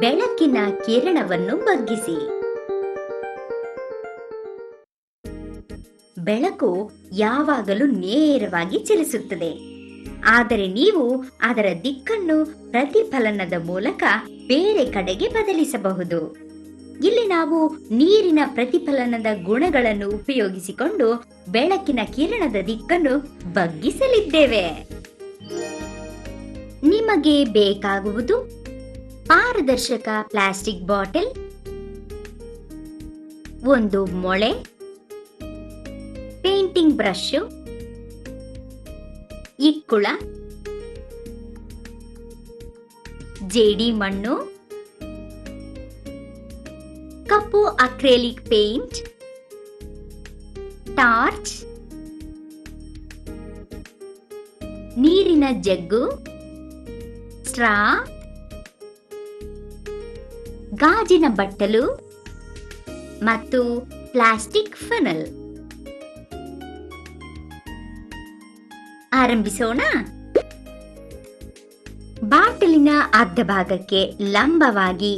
ಬೆಳಕಿನ ಕಿರಣವನ್ನು ಬಗ್ಗಿಸಿ. ಬೆಳಕು ಯಾವಾಗಲೂ ನೇರವಾಗಿ ಚಲಿಸುತ್ತದೆ, ಆದರೆ ನೀವು ಅದರ ದಿಕ್ಕನ್ನು ಪ್ರತಿಫಲನದ ಮೂಲಕ ಬೇರೆ ಕಡೆಗೆ ಬದಲಿಸಬಹುದು. ಇಲ್ಲಿ ನಾವು ನೀರಿನ ಪ್ರತಿಫಲನದ ಗುಣಗಳನ್ನು ಉಪಯೋಗಿಸಿಕೊಂಡು ಬೆಳಕಿನ ಕಿರಣದ ದಿಕ್ಕನ್ನು ಬಗ್ಗಿಸಲಿದ್ದೇವೆ. ನಿಮಗೆ ಬೇಕಾಗುವುದು ಪಾರದರ್ಶಕ ಪ್ಲಾಸ್ಟಿಕ್ ಬಾಟಲ್, ಒಂದು ಮೊಳೆ, ಪೇಂಟಿಂಗ್ ಬ್ರಷ್, ಇಕ್ಕುಳ, ಜೇಡಿ ಮಣ್ಣು, ಕಪ್ಪು ಅಕ್ರೇಲಿಕ್ ಪೇಂಟ್, ಟಾರ್ಚ್, ನೀರಿನ ಜಗ್ಗು, ಸ್ಟ್ರಾ, ಗಾಜಿನ ಬಟ್ಟಲು ಮತ್ತು ಪ್ಲಾಸ್ಟಿಕ್ ಫನಲ್. ಆರಂಭಿಸೋಣ. ಬಾಟಲಿನ ಅರ್ಧ ಭಾಗಕ್ಕೆ ಲಂಬವಾಗಿ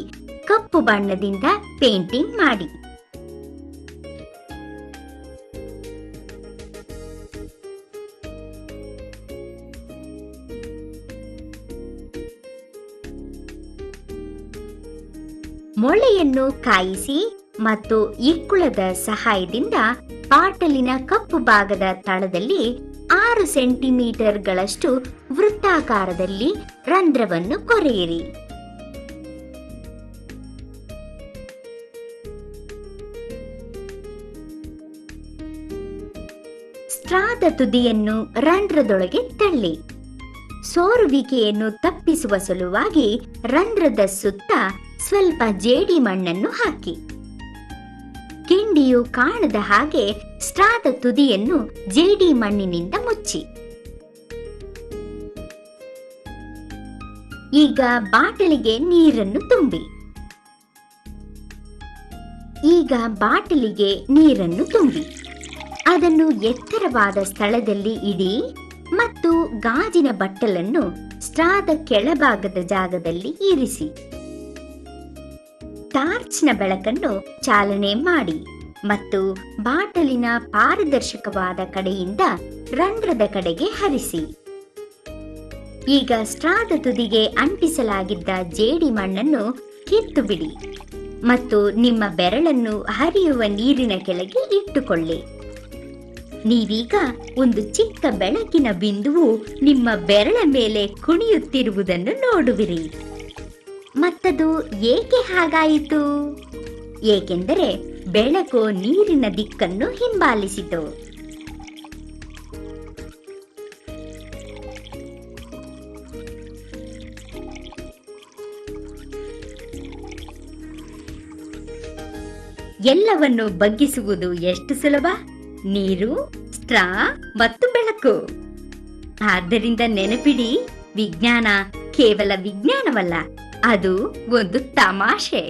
ಕಪ್ಪು ಬಣ್ಣದಿಂದ ಪೇಂಟಿಂಗ್ ಮಾಡಿ. ಮೊಳೆಯನ್ನು ಕಾಯಿಸಿ ಮತ್ತು ಇಕ್ಕುಳದ ಸಹಾಯದಿಂದ ಬಾಟಲಿನ ಕಪ್ಪು ಭಾಗದ ತಳದಲ್ಲಿ 6 ಸೆಂಟಿಮೀಟರ್ಗಳಷ್ಟು ವೃತ್ತಾಕಾರದಲ್ಲಿ ರಂಧ್ರವನ್ನು ಕೊರೆಯಿರಿ. ಸ್ಟ್ರಾದ ತುದಿಯನ್ನು ರಂಧ್ರದೊಳಗೆ ತಳ್ಳಿ. ಸೋರುವಿಕೆಯನ್ನು ತಪ್ಪಿಸುವ ಸಲುವಾಗಿ ರಂಧ್ರದ ಸುತ್ತ ಸ್ವಲ್ಪ ಜೇಡಿ ಮಣ್ಣನ್ನು ಹಾಕಿ. ಕಿಂಡಿಯು ಕಾಣದ ಹಾಗೆ ಸ್ಟ್ರಾದ ತುದಿಯನ್ನು ಜೇಡಿ ಮಣ್ಣಿನಿಂದ ಮುಚ್ಚಿ. ಈಗ ಬಾಟಲಿಗೆ ನೀರನ್ನು ತುಂಬಿ. ಅದನ್ನು ಎತ್ತರವಾದ ಸ್ಥಳದಲ್ಲಿ ಇಡಿ ಮತ್ತು ಗಾಜಿನ ಬಟ್ಟಲನ್ನು ಸ್ಟ್ರಾದ ಕೆಳಭಾಗದ ಜಾಗದಲ್ಲಿ ಇರಿಸಿ. ಟಾರ್ಚ್ನ ಬೆಳಕನ್ನು ಚಾಲನೆ ಮಾಡಿ ಮತ್ತು ಬಾಟಲಿನ ಪಾರದರ್ಶಕವಾದ ಕಡೆಯಿಂದ ರಂಧ್ರದ ಕಡೆಗೆ ಹರಿಸಿ. ಈಗ ಸ್ಟ್ರಾದ ತುದಿಗೆ ಅಂಟಿಸಲಾಗಿದ್ದ ಜೇಡಿ ಮಣ್ಣನ್ನು ಕಿತ್ತು ಬಿಡಿ ಮತ್ತು ನಿಮ್ಮ ಬೆರಳನ್ನು ಹರಿಯುವ ನೀರಿನ ಕೆಳಗೆ ಇಟ್ಟುಕೊಳ್ಳಿ. ನೀವೀಗ ಒಂದು ಚಿಕ್ಕ ಬೆಳಕಿನ ಬಿಂದುವು ನಿಮ್ಮ ಬೆರಳ ಮೇಲೆ ಕುಣಿಯುತ್ತಿರುವುದನ್ನು ನೋಡುವಿರಿ. ಮತ್ತದು ಏಕೆ ಹಾಗಾಯಿತು? ಏಕೆಂದರೆ ಬೆಳಕು ನೀರಿನ ದಿಕ್ಕನ್ನು ಹಿಂಬಾಲಿಸಿತು. ಎಲ್ಲವನ್ನು ಬಗ್ಗಿಸುವುದು ಎಷ್ಟು ಸುಲಭ? ನೀರು, ಸ್ಟ್ರಾ ಮತ್ತು ಬೆಳಕು. ಆದ್ದರಿಂದ ನೆನಪಿಡಿ, ವಿಜ್ಞಾನ ಕೇವಲ ವಿಜ್ಞಾನವಲ್ಲ, ಅದು ಒಂದು ತಮಾಷೆ.